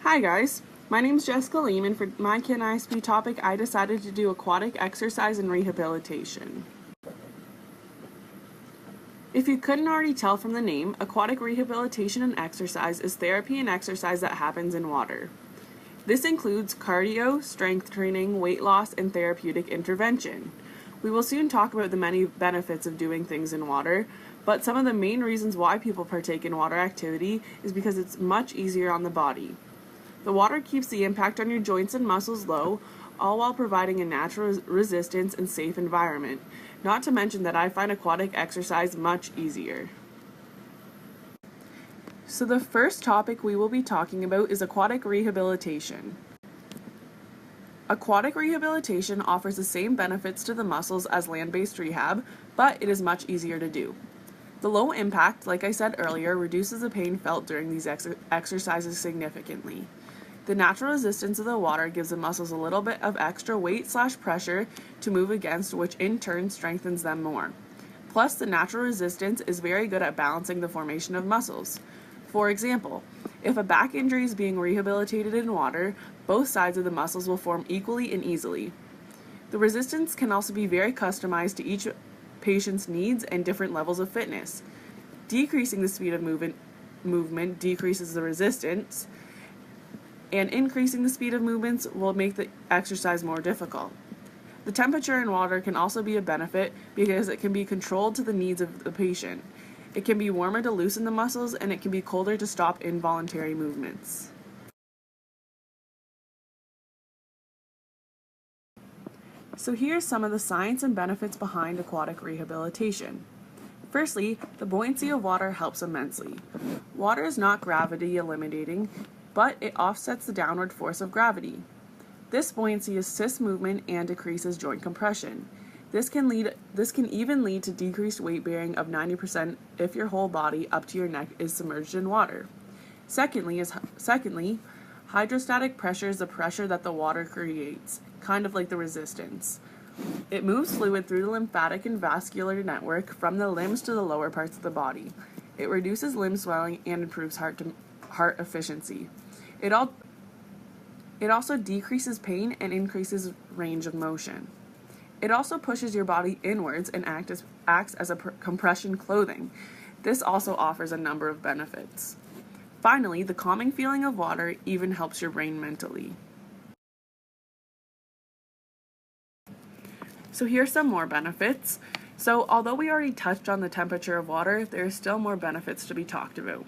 Hi guys, my name is Jessica Leem, and for my Kid ISP topic I decided to do aquatic exercise and rehabilitation. If you couldn't already tell from the name, aquatic rehabilitation and exercise is therapy and exercise that happens in water. This includes cardio, strength training, weight loss, and therapeutic intervention. We will soon talk about the many benefits of doing things in water, but some of the main reasons why people partake in water activity is because it's much easier on the body. The water keeps the impact on your joints and muscles low, all while providing a natural resistance and safe environment. Not to mention that I find aquatic exercise much easier. So the first topic we will be talking about is aquatic rehabilitation. Aquatic rehabilitation offers the same benefits to the muscles as land-based rehab, but it is much easier to do. The low impact, like I said earlier, reduces the pain felt during these exercises significantly. The natural resistance of the water gives the muscles a little bit of extra weight/pressure to move against, which in turn strengthens them more. Plus, the natural resistance is very good at balancing the formation of muscles. For example, if a back injury is being rehabilitated in water, both sides of the muscles will form equally and easily. The resistance can also be very customized to each patient's needs and different levels of fitness. Decreasing the speed of movement decreases the resistance, and increasing the speed of movements will make the exercise more difficult. The temperature in water can also be a benefit because it can be controlled to the needs of the patient. It can be warmer to loosen the muscles, and it can be colder to stop involuntary movements. So here's some of the science and benefits behind aquatic rehabilitation. Firstly, the buoyancy of water helps immensely. Water is not gravity eliminating, but it offsets the downward force of gravity. This buoyancy assists movement and decreases joint compression. This can even lead to decreased weight bearing of 90% if your whole body up to your neck is submerged in water. Secondly, hydrostatic pressure is the pressure that the water creates, kind of like the resistance. It moves fluid through the lymphatic and vascular network from the limbs to the lower parts of the body. It reduces limb swelling and improves heart efficiency. It also decreases pain and increases range of motion. It also pushes your body inwards and acts as a compression clothing. This also offers a number of benefits. Finally, the calming feeling of water even helps your brain mentally. So here's some more benefits. So although we already touched on the temperature of water, there are still more benefits to be talked about.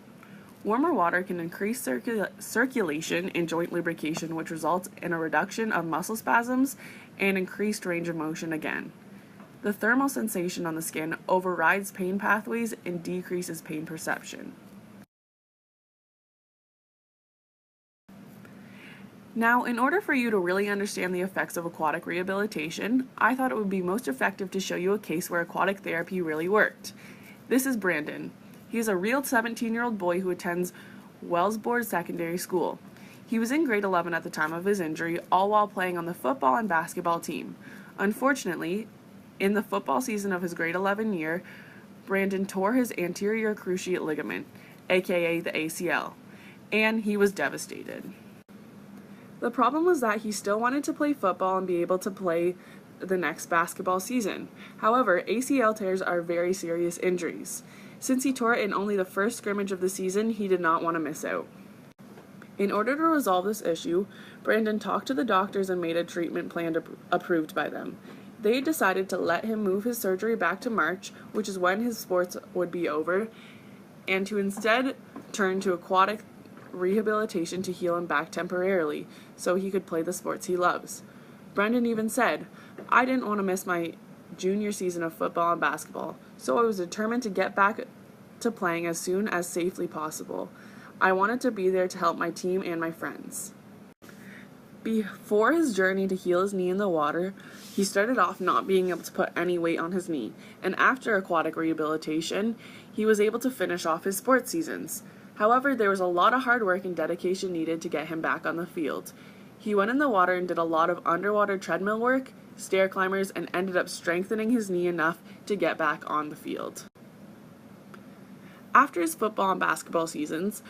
Warmer water can increase circulation and joint lubrication, which results in a reduction of muscle spasms and increased range of motion again. The thermal sensation on the skin overrides pain pathways and decreases pain perception. Now, in order for you to really understand the effects of aquatic rehabilitation, I thought it would be most effective to show you a case where aquatic therapy really worked. This is Brandon. He is a real 17-year-old boy who attends Wellsbourne Secondary School. He was in grade 11 at the time of his injury, all while playing on the football and basketball team. Unfortunately, in the football season of his grade 11 year, Brandon tore his anterior cruciate ligament, aka the ACL, and he was devastated. The problem was that he still wanted to play football and be able to play the next basketball season. However, ACL tears are very serious injuries. Since he tore it in only the first scrimmage of the season, he did not want to miss out. In order to resolve this issue, Brandon talked to the doctors and made a treatment plan approved by them. They decided to let him move his surgery back to March, which is when his sports would be over, and to instead turn to aquatic rehabilitation to heal him back temporarily so he could play the sports he loves. Brendan even said, "I didn't want to miss my junior season of football and basketball, so I was determined to get back to playing as soon as safely possible. I wanted to be there to help my team and my friends." Before his journey to heal his knee in the water, he started off not being able to put any weight on his knee, and after aquatic rehabilitation, he was able to finish off his sports seasons. However, there was a lot of hard work and dedication needed to get him back on the field. He went in the water and did a lot of underwater treadmill work, stair climbers, and ended up strengthening his knee enough to get back on the field. After his football and basketball seasons,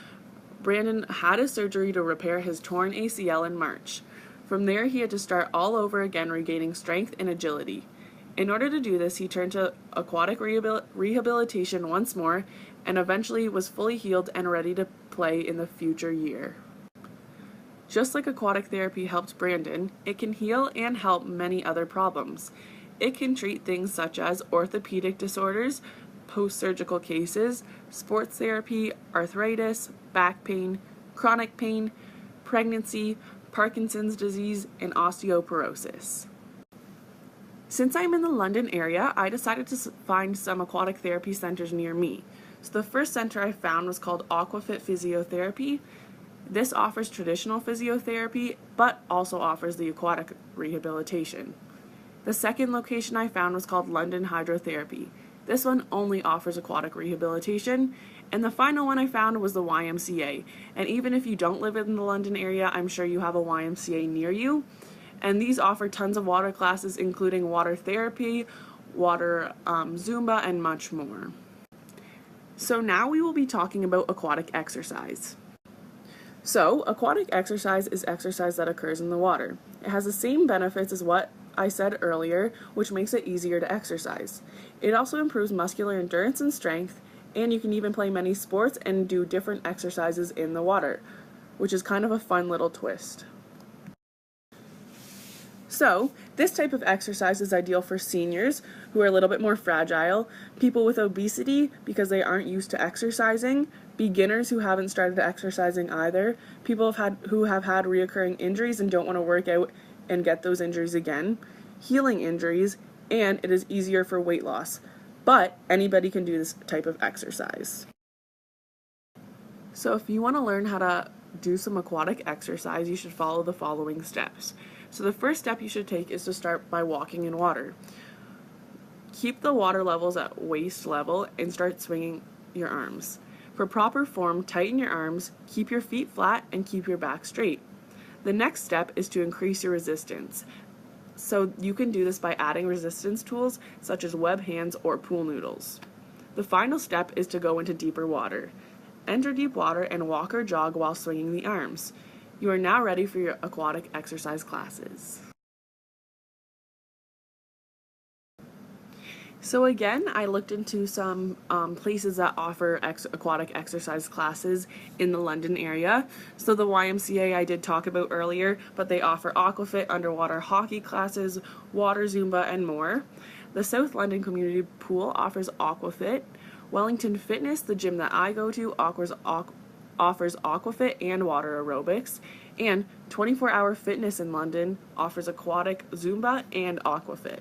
Brandon had his surgery to repair his torn ACL in March. From there, he had to start all over again, regaining strength and agility. In order to do this, he turned to aquatic rehabilitation once more and eventually was fully healed and ready to play in the future year. Just like aquatic therapy helped Brandon, it can heal and help many other problems. It can treat things such as orthopedic disorders, post-surgical cases, sports therapy, arthritis, back pain, chronic pain, pregnancy, Parkinson's disease, and osteoporosis. Since I'm in the London area, I decided to find some aquatic therapy centers near me. So the first center I found was called Aquafit Physiotherapy. This offers traditional physiotherapy, but also offers the aquatic rehabilitation. The second location I found was called London Hydrotherapy. This one only offers aquatic rehabilitation. And the final one I found was the YMCA. And even if you don't live in the London area, I'm sure you have a YMCA near you. And these offer tons of water classes, including water therapy, water Zumba, and much more. So now we will be talking about aquatic exercise. So, aquatic exercise is exercise that occurs in the water. It has the same benefits as what I said earlier, which makes it easier to exercise. It also improves muscular endurance and strength, and you can even play many sports and do different exercises in the water, which is kind of a fun little twist. So, this type of exercise is ideal for seniors who are a little bit more fragile, people with obesity because they aren't used to exercising, beginners who haven't started exercising either, people who have had reoccurring injuries and don't want to work out and get those injuries again, healing injuries, and it is easier for weight loss. But anybody can do this type of exercise. So if you want to learn how to do some aquatic exercise, you should follow the following steps. So the first step you should take is to start by walking in water. Keep the water levels at waist level and start swinging your arms. For proper form, tighten your arms, keep your feet flat, and keep your back straight. The next step is to increase your resistance. So you can do this by adding resistance tools such as web hands or pool noodles. The final step is to go into deeper water. Enter deep water and walk or jog while swinging the arms. You are now ready for your aquatic exercise classes. So again, I looked into some places that offer aquatic exercise classes in the London area. So the YMCA I did talk about earlier, but they offer Aquafit, underwater hockey classes, water Zumba, and more. The South London Community Pool offers Aquafit. Wellington Fitness, the gym that I go to, offers Aquafit and water aerobics. And 24-Hour Fitness in London offers aquatic Zumba and Aquafit.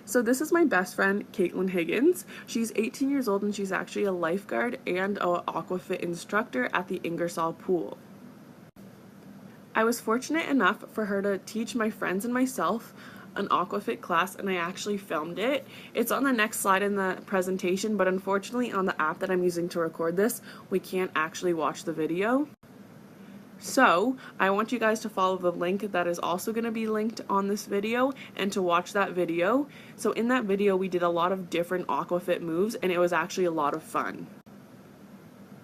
So this is my best friend, Caitlin Higgins. She's 18 years old and she's actually a lifeguard and an Aquafit instructor at the Ingersoll Pool. I was fortunate enough for her to teach my friends and myself an Aquafit class, and I actually filmed it. It's on the next slide in the presentation, but unfortunately on the app that I'm using to record this, we can't actually watch the video. So, I want you guys to follow the link that is also going to be linked on this video and to watch that video. So in that video we did a lot of different Aquafit moves and it was actually a lot of fun.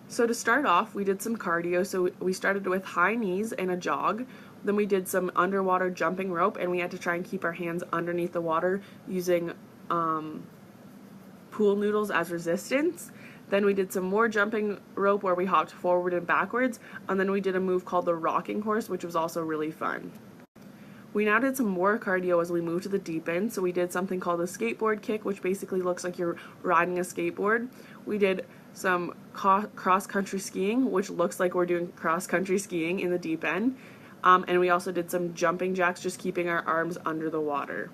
So to start off, we did some cardio. So we started with high knees and a jog. Then we did some underwater jumping rope and we had to try and keep our hands underneath the water using pool noodles as resistance. Then we did some more jumping rope where we hopped forward and backwards, and then we did a move called the rocking horse, which was also really fun. We now did some more cardio as we moved to the deep end, so we did something called a skateboard kick, which basically looks like you're riding a skateboard. We did some cross-country skiing, which looks like we're doing cross-country skiing in the deep end, and we also did some jumping jacks, just keeping our arms under the water.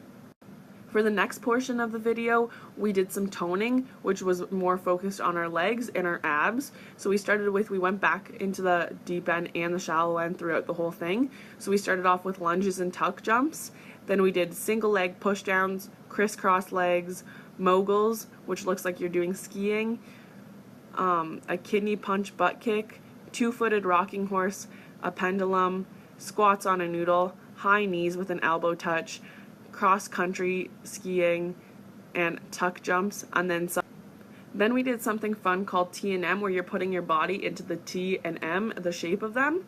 For the next portion of the video, we did some toning, which was more focused on our legs and our abs. So we went back into the deep end and the shallow end throughout the whole thing. So we started off with lunges and tuck jumps. Then we did single leg push downs, crisscross legs, moguls, which looks like you're doing skiing, a kidney punch butt kick, two-footed rocking horse, a pendulum, squats on a noodle, high knees with an elbow touch, cross-country skiing, and tuck jumps, and then Then we did something fun called T and M, where you're putting your body into the T and M, the shape of them.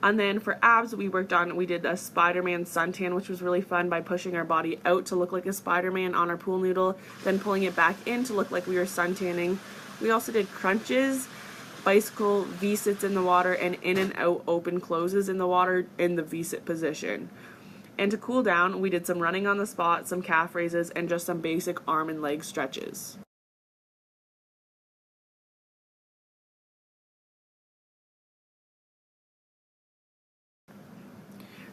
And then for abs, we did a Spider-Man suntan, which was really fun by pushing our body out to look like a Spider-Man on our pool noodle, then pulling it back in to look like we were suntanning. We also did crunches, bicycle V-sits in the water, and in and out open closes in the water in the V-sit position. And to cool down, we did some running on the spot, some calf raises, and just some basic arm and leg stretches.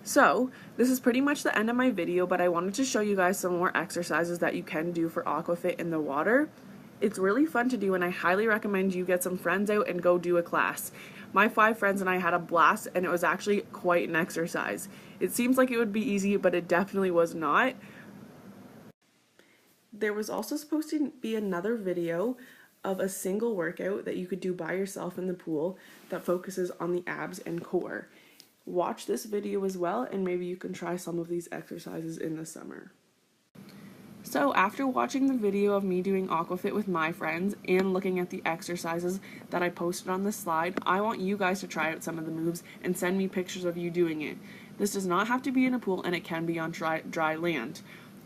So, this is pretty much the end of my video, but I wanted to show you guys some more exercises that you can do for Aquafit in the water. It's really fun to do, and I highly recommend you get some friends out and go do a class. My 5 friends and I had a blast, and it was actually quite an exercise. It seems like it would be easy, but it definitely was not. There was also supposed to be another video of a single workout that you could do by yourself in the pool that focuses on the abs and core. Watch this video as well, and maybe you can try some of these exercises in the summer. So after watching the video of me doing Aquafit with my friends and looking at the exercises that I posted on this slide, I want you guys to try out some of the moves and send me pictures of you doing it. This does not have to be in a pool, and it can be on dry land.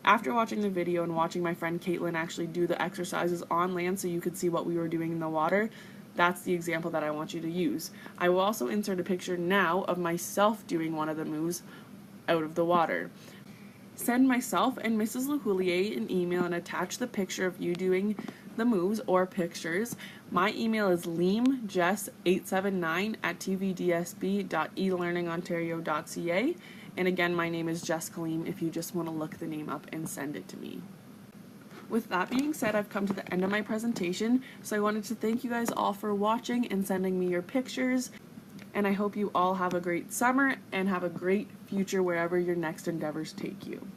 After watching the video and watching my friend Caitlin actually do the exercises on land so you could see what we were doing in the water, that's the example that I want you to use. I will also insert a picture now of myself doing one of the moves out of the water. Send myself and Mrs. LeHoulier an email and attach the picture of you doing the moves or pictures. My email is leamjess879@tvdsb.elearningontario.ca, and again, my name is Jess Kaleem if you just want to look the name up and send it to me. With that being said, I've come to the end of my presentation, so I wanted to thank you guys all for watching and sending me your pictures, and I hope you all have a great summer and have a great future wherever your next endeavors take you.